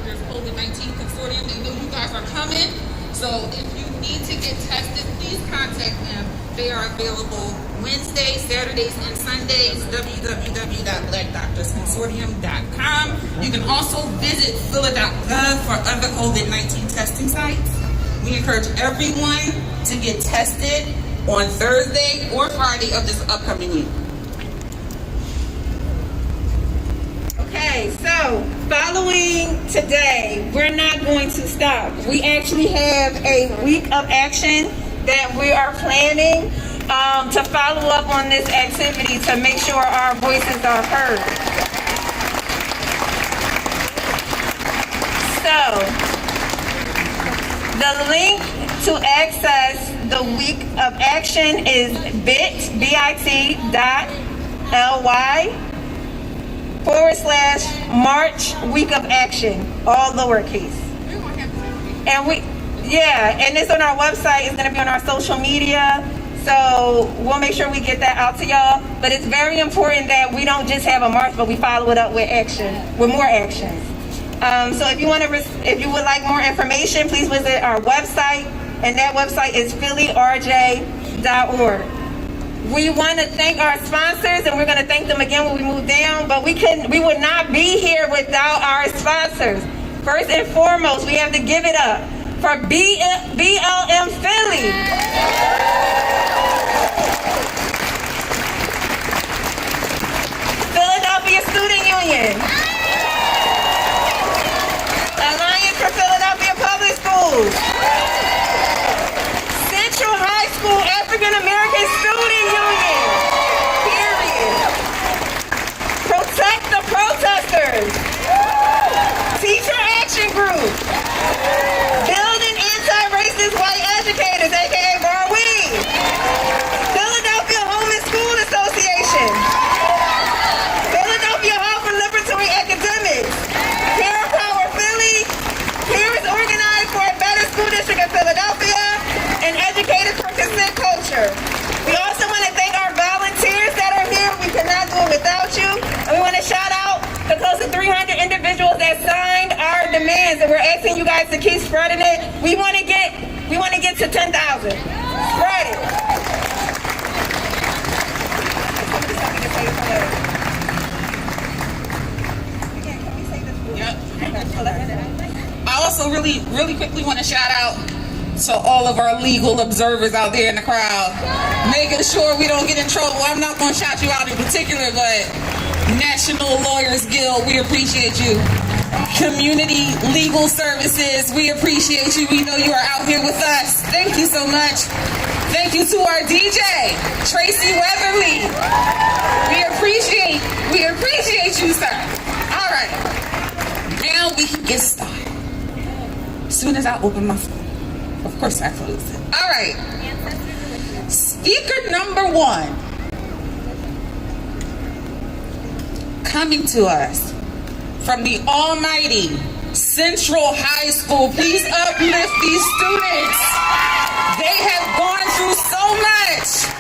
Doctors COVID-19 Consortium. They know you guys are coming. So if you need to get tested, please contact them. They are available Wednesdays, Saturdays, and Sundays. www.blackdoctorsconsortium.com. You can also visit phila.gov for other COVID-19 testing sites. We encourage everyone to get tested on Thursday or Friday of this upcoming week. Okay, so following today, we're not going to stop. We actually have a week of action that we are planning to follow up on this activity to make sure our voices are heard. So, the link to access the week of action is bit.ly/March Week of Action, all lowercase. And and it's on our website, it's gonna be on our social media, so we'll make sure we get that out to y'all. But it's very important that we don't just have a march, but we follow it up with action, with more actions. So if you would like more information, please visit our website, and that website is phillyrj.org. We want to thank our sponsors, and we're going to thank them again when we move down, but we would not be here without our sponsors. First and foremost, we have to give it up for BLM Philly. Philadelphia Student Union. Alliance for Philadelphia Public Schools. Central High School African American Student Union. Period. Protect the Protesters. Teacher Action Group. Building Anti-Racist White Educators, aka Bar We. Philadelphia Home and School Association. Philadelphia Hall for Liberatory Academics. Care Power Philly. Parents Organized for a Better School District of Philadelphia. And Educators for Consent Culture. We also want to thank our volunteers that are here. We could not do it without you. And we want to shout out the close to 300 individuals that signed our demands, and we're asking you guys to keep spreading it. We want to get to 10,000. Spread it. Yep. I also really quickly want to shout out to all of our legal observers out there in the crowd, making sure we don't get in trouble. I'm not going to shout you out in particular, but National Lawyers Guild, we appreciate you. Community Legal Services, we appreciate you. We know you are out here with us. Thank you so much. Thank you to our DJ, Tracy Weatherly. We appreciate you, sir. All right, now we can get started. As soon as I open my phone, of course I close it. All right, speaker number 1. Coming to us from the almighty Central High School. Please uplift these students. They have gone through so much.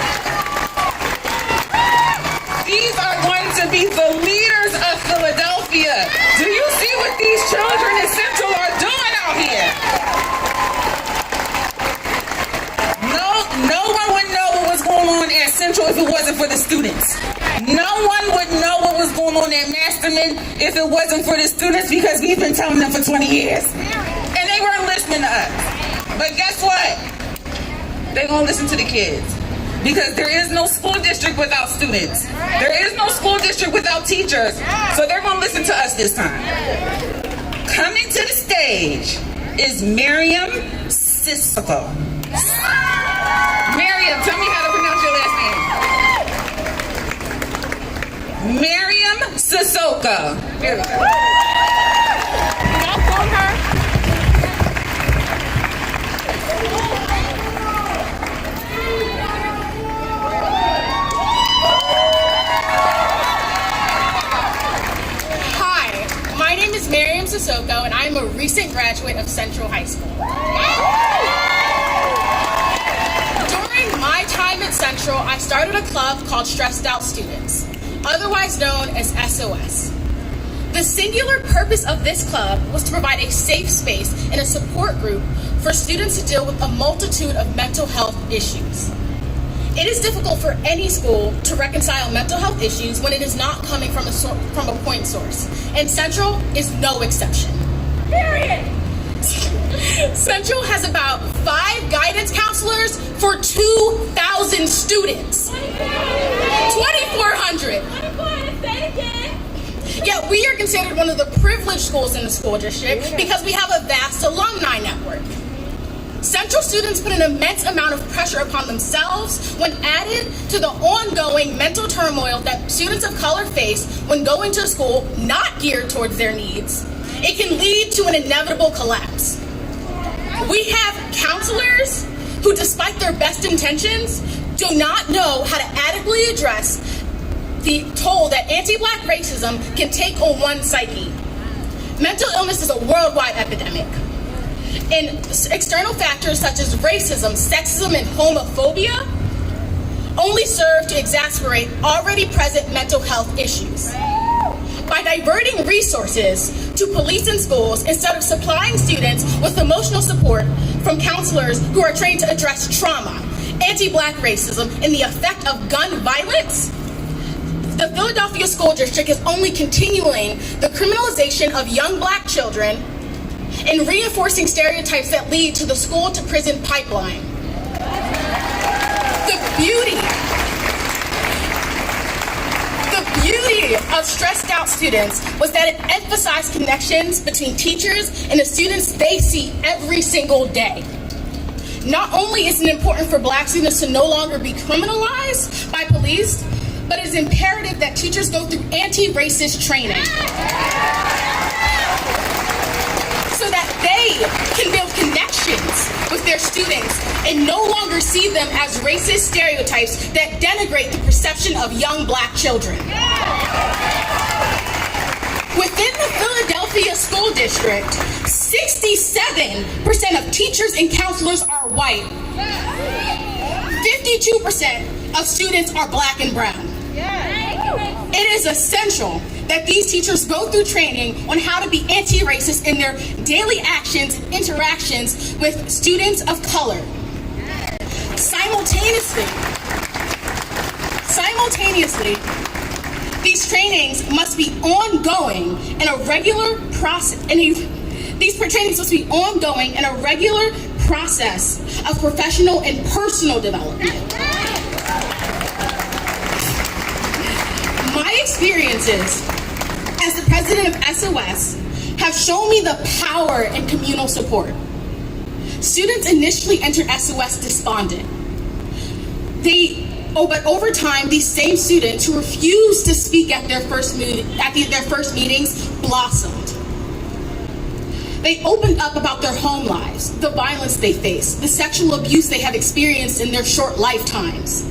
These are going to be the leaders of Philadelphia. Do you see what these children in Central are doing out here? No one would know what was going on at Central if it wasn't for the students. No one would know what was going on at Masterman if it wasn't for the students, because we've been telling them for 20 years. And they weren't listening to us. But guess what? They're going to listen to the kids. Because there is no school district without students. There is no school district without teachers. So they're going to listen to us this time. Coming to the stage is Miriam Sissoko. Miriam, tell me how to pronounce your last name. Miriam Sissoko. Here we go. Hi, my name is Miriam Sissoko, and I am a recent graduate of Central High School. During my time at Central, I started a club called Stressed Out Students, otherwise known as SOS. The singular purpose of this club was to provide a safe space and a support group for students to deal with a multitude of mental health issues. It is difficult for any school to reconcile mental health issues when it is not coming from a point source, and Central is no exception. Period. Central has about 5 guidance counselors for 2,000 students. 2,400. Yet we are considered one of the privileged schools in the school district because we have a vast alumni network. Central students put an immense amount of pressure upon themselves when added to the ongoing mental turmoil that students of color face when going to a school not geared towards their needs. It can lead to an inevitable collapse. We have counselors who, despite their best intentions, do not know how to adequately address the toll that anti-Black racism can take on one's psyche. Mental illness is a worldwide epidemic, and external factors such as racism, sexism, and homophobia only serve to exacerbate already present mental health issues. By diverting resources to police and schools instead of supplying students with emotional support from counselors who are trained to address trauma, anti-Black racism, and the effect of gun violence, the Philadelphia School District is only continuing the criminalization of young Black children and reinforcing stereotypes that lead to the school-to-prison pipeline. The beauty of stressed out students was that it emphasized connections between teachers and the students they see every single day. Not only is it important for Black students to no longer be criminalized by police, but it is imperative that teachers go through anti-racist training so that they can build connections with their students and no longer see them as racist stereotypes that denigrate the perception of young Black children. Within the Philadelphia School District, 67% of teachers and counselors are white. 52% of students are Black and brown. It is essential that these teachers go through training on how to be anti-racist in their daily actions and interactions with students of color. Simultaneously, these trainings must be ongoing and a regular process. These trainings must be ongoing and a regular process of professional and personal development. My experiences as the president of SOS have shown me the power in communal support. Students initially entered SOS despondent. But over time, these same students who refused to speak at their first meetings blossomed. They opened up about their home lives, the violence they face, the sexual abuse they have experienced in their short lifetimes.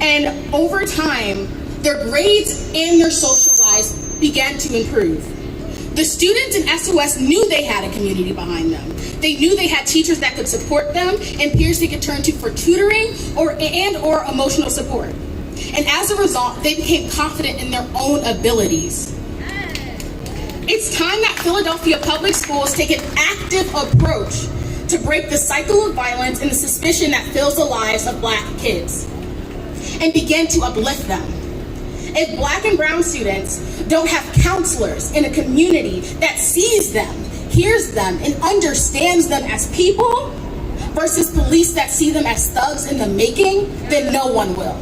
And over time, their grades and their social lives began to improve. The students in SOS knew they had a community behind them. They knew they had teachers that could support them and peers they could turn to for tutoring or emotional support. And as a result, they became confident in their own abilities. It's time that Philadelphia Public Schools take an active approach to break the cycle of violence and the suspicion that fills the lives of Black kids and begin to uplift them. If Black and brown students don't have counselors in a community that sees them, hears them, and understands them as people versus police that see them as thugs in the making, then no one will.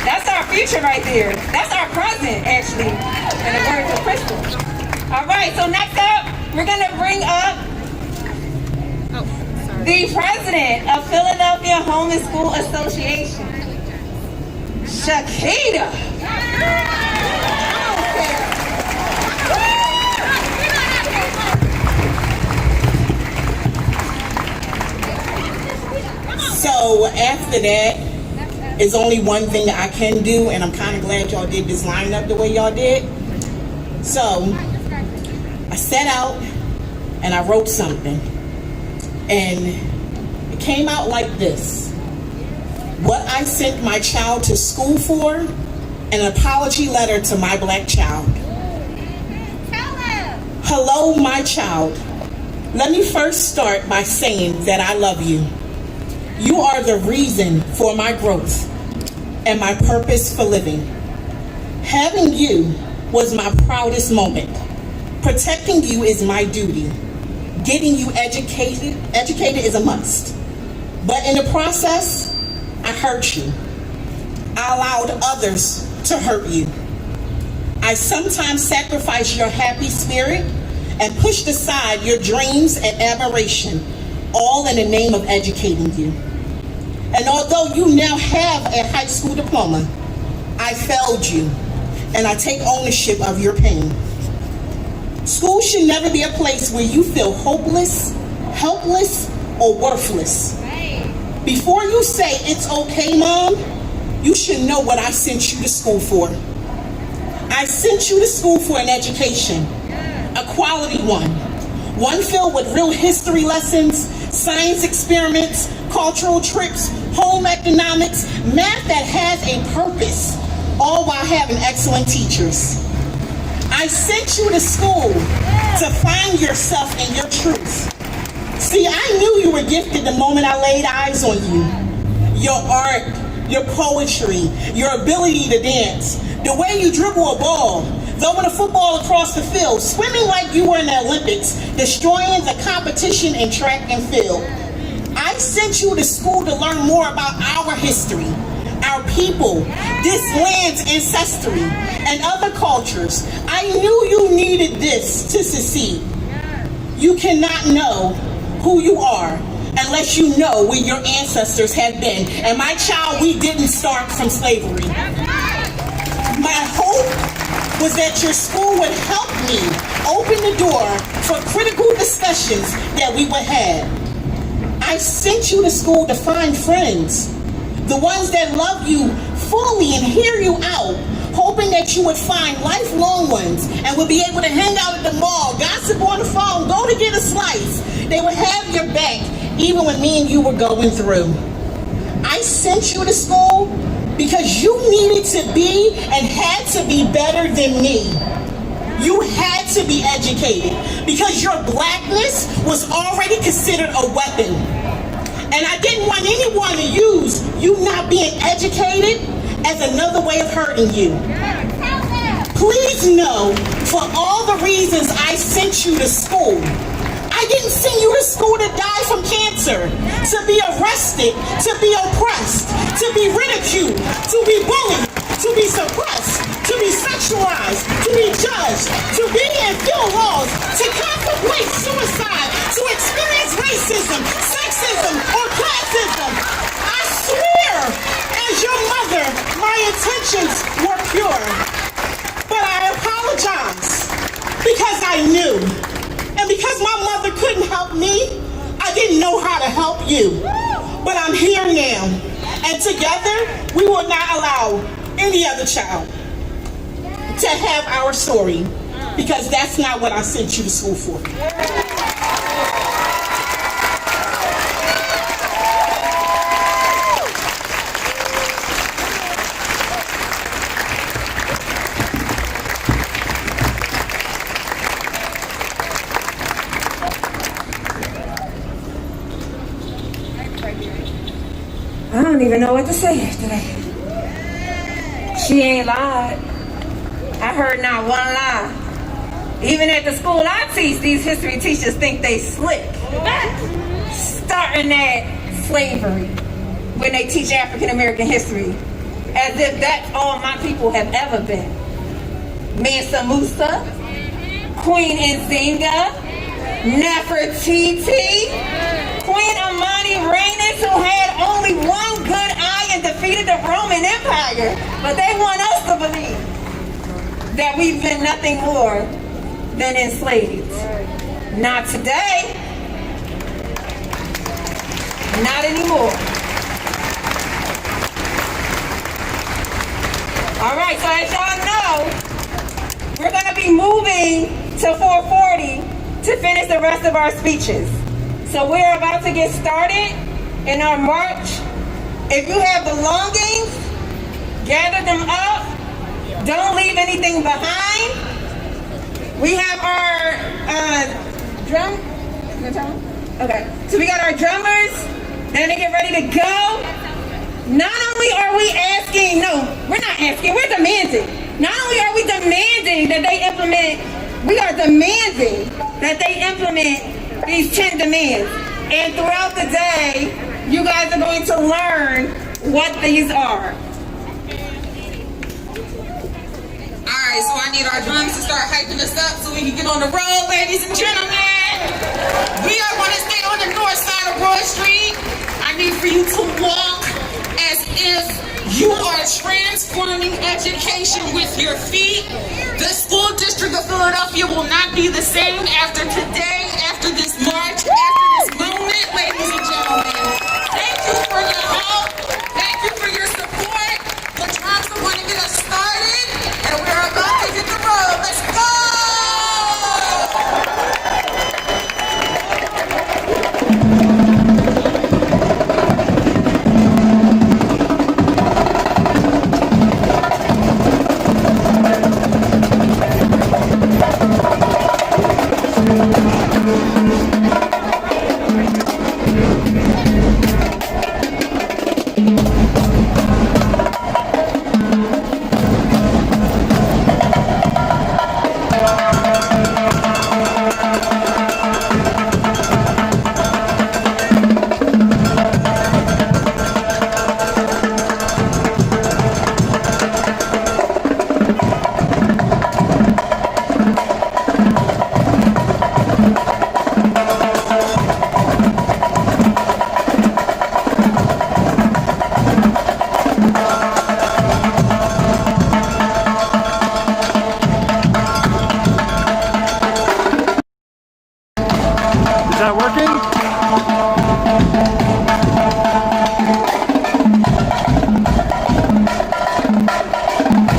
That's our future right there. That's our present, actually, in the words of Crystal. All right, so next up, we're going to bring up the president of Philadelphia Home and School Association, Shakita. So after that, is only one thing that I can do, and I'm kind of glad y'all did this lineup the way y'all did. So I set out and I wrote something, and it came out like this: what I sent my child to school for, an apology letter to my black child. Hello, my child. Let me first start by saying that I love you. You are the reason for my growth and my purpose for living. Having you was my proudest moment. Protecting you is my duty. Getting you educated is a must. But in the process, I hurt you. I allowed others to hurt you. I sometimes sacrificed your happy spirit and pushed aside your dreams and admiration, all in the name of educating you. And although you now have a high school diploma, I failed you, and I take ownership of your pain. School should never be a place where you feel hopeless, helpless, or worthless. Before you say, "It's okay, Mom," you should know what I sent you to school for. I sent you to school for an education, a quality one filled with real history lessons, science experiments, cultural trips, home economics, math that has a purpose, all while having excellent teachers. I sent you to school to find yourself and your truth. See, I knew you were gifted the moment I laid eyes on you. Your art, your poetry, your ability to dance, the way you dribble a ball, throwing a football across the field, swimming like you were in the Olympics, destroying the competition in track and field. I sent you to school to learn more about our history, our people, this land's ancestry, and other cultures. I knew you needed this to succeed. You cannot know who you are unless you know where your ancestors have been. And my child, we didn't start from slavery. My hope was that your school would help me open the door for critical discussions that we would have. I sent you to school to find friends, the ones that love you fully and hear you out, hoping that you would find lifelong ones and would be able to hang out at the mall, gossip on the phone, go to get a slice. They would have your back even when me and you were going through. I sent you to school because you needed to be and had to be better than me. You had to be educated because your blackness was already considered a weapon. And I didn't want anyone to use you not being educated as another way of hurting you. Please know, for all the reasons I sent you to school, I didn't send you to school to die from cancer, to be arrested, to be oppressed, to be ridiculed, to be bullied, to be suppressed, to be sexualized, to be judged, to be and feel laws, to contemplate suicide, to experience racism, sexism, or classism. I swear, as your mother, my intentions were pure. But I apologize because I knew. And because my mother couldn't help me, I didn't know how to help you. But I'm here now. And together, we will not allow any other child to have our story, because that's not what I sent you to school for. I don't even know what to say today. She ain't lied. I heard not one lie. Even at the school I teach, these history teachers think they slick. Starting at slavery when they teach African American history, as if that's all my people have ever been. Mansa Musa, Queen Nzinga, Nefertiti, Queen Amani Reines, who had only one good eye and defeated the Roman Empire. But they want us to believe that we've been nothing more than enslaved. Not today. Not anymore. All right, so as y'all know, we're going to be moving to 440 to finish the rest of our speeches. So we're about to get started in our march. If you have belongings, gather them up. Don't leave anything behind. We have our drum. Okay, so we got our drummers. They're gonna get ready to go. Not only are we asking, no, we're not asking, we're demanding. Not only are we demanding that they implement, we are demanding that they implement these 10 demands. And throughout the day, you guys are going to learn what these are. Alright, so I need our drums to start hyping us up so we can get on the road, ladies and gentlemen. We are going to stay on the north side of Broad Street. I need for you to walk as if you are transforming education with your feet. The School District of Philadelphia will not be the same after today, after this march,